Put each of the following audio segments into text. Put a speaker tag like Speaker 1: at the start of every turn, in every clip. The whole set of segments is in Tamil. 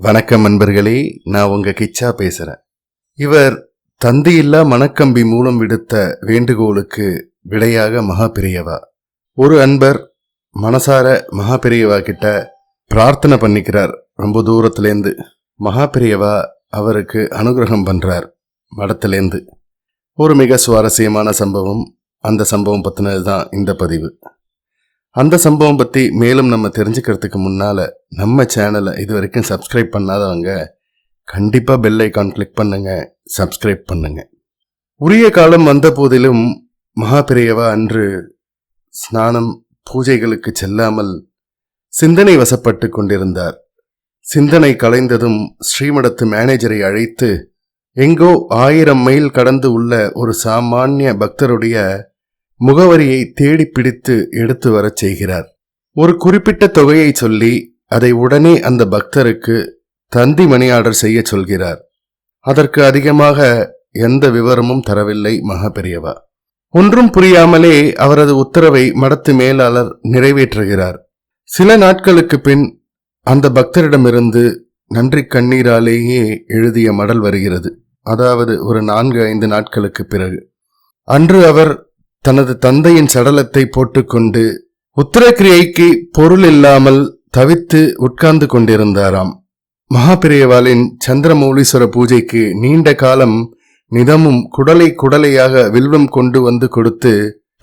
Speaker 1: வணக்கம் நண்பர்களே, நான் உங்க கிச்சா பேசுறேன். இவர் தந்தியில்லா மணக்கம்பி மூலம் விடுத்த வேண்டுகோளுக்கு விடையாக மகாபெரியவா. ஒரு அன்பர் மனசார மகாபெரியவா கிட்ட பிரார்த்தனை பண்ணிக்கிறார். ரொம்ப தூரத்திலேருந்து மகாபெரியவா அவருக்கு அனுகிரகம் பண்றார். மடத்திலேருந்து ஒரு மிக சுவாரஸ்யமான சம்பவம். அந்த சம்பவம் பத்தினது தான் இந்த பதிவு. அந்த சம்பவம் பற்றி மேலும் நம்ம தெரிஞ்சுக்கிறதுக்கு முன்னால் நம்ம சேனலை இது வரைக்கும் சப்ஸ்கிரைப் பண்ணாதவங்க கண்டிப்பாக பெல் ஐக்கான் கிளிக் பண்ணுங்க, சப்ஸ்கிரைப் பண்ணுங்க. உரிய காலம் வந்த போதிலும் மகாபெரியவா அன்று ஸ்நானம் பூஜைகளுக்கு செல்லாமல் சிந்தனை வசப்பட்டு கொண்டிருந்தார். சிந்தனை கலைந்ததும் ஸ்ரீமடத்து மேனேஜரை அழைத்து எங்கோ 1000 மைல் கடந்து உள்ள ஒரு சாமானிய பக்தருடைய முகவரியை தேடி பிடித்து எடுத்து வரச் செய்கிறார். ஒரு குறிப்பிட்ட தொகையை சொல்லி அதை உடனே அந்த பக்தருக்கு தந்தி மணி ஆர்டர் செய்ய சொல்கிறார். அதற்கு அதிகமாக எந்த விவரமும் தரவில்லை மகாபெரியவா. ஒன்றும் புரியாமலே அவரது உத்தரவை மடத்து மேலாளர் நிறைவேற்றுகிறார். சில நாட்களுக்கு பின் அந்த பக்தரிடமிருந்து நன்றி கண்ணீராலேயே எழுதிய மடல் வருகிறது. அதாவது ஒரு 4-5 நாட்களுக்கு பிறகு. அன்று அவர் தனது தந்தையின் சடலத்தை போட்டுக்கொண்டு உத்தரக்கிரியைக்கு பொருள் இல்லாமல் தவித்து உட்கார்ந்து கொண்டிருந்தாராம். மகாபெரியவாளின் சந்திரமௌலீஸ்வர பூஜைக்கு நீண்ட காலம் நிதமும் குடலையாக வில்வம் கொண்டு வந்து கொடுத்து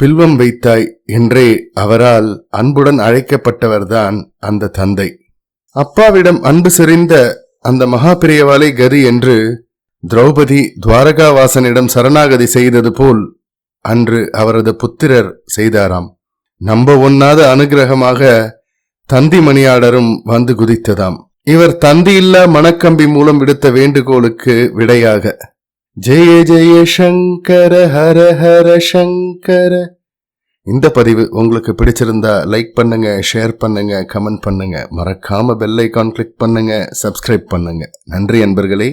Speaker 1: பில்வம் வைத்தாய் என்றே அவரால் அன்புடன் அழைக்கப்பட்டவர்தான் அந்த தந்தை. அப்பாவிடம் அன்பு செறிந்த அந்த மகாபெரியவாளை கதி என்று திரௌபதி துவாரகாவாசனிடம் சரணாகதி செய்தது போல் அன்று அவரது புத்திரர் செய்தாராம். நம்ப ஒண்ணாத அனுகிரகமாக தந்தி மணியாடரும் வந்து குதித்ததாம். இவர் தந்தியில்லா மணக்கம்பி மூலம் விடுத்த வேண்டுகோளுக்கு விடையாக ஜெய ஜெய சங்கர ஹர ஹர சங்கர. இந்த பதிவு உங்களுக்கு பிடிச்சிருந்தா லைக் பண்ணுங்க, ஷேர் பண்ணுங்க, கமெண்ட் பண்ணுங்க. மறக்காம பெல் ஐகான் கிளிக் பண்ணுங்க, சப்ஸ்கிரைப் பண்ணுங்க. நன்றி அன்பர்களே.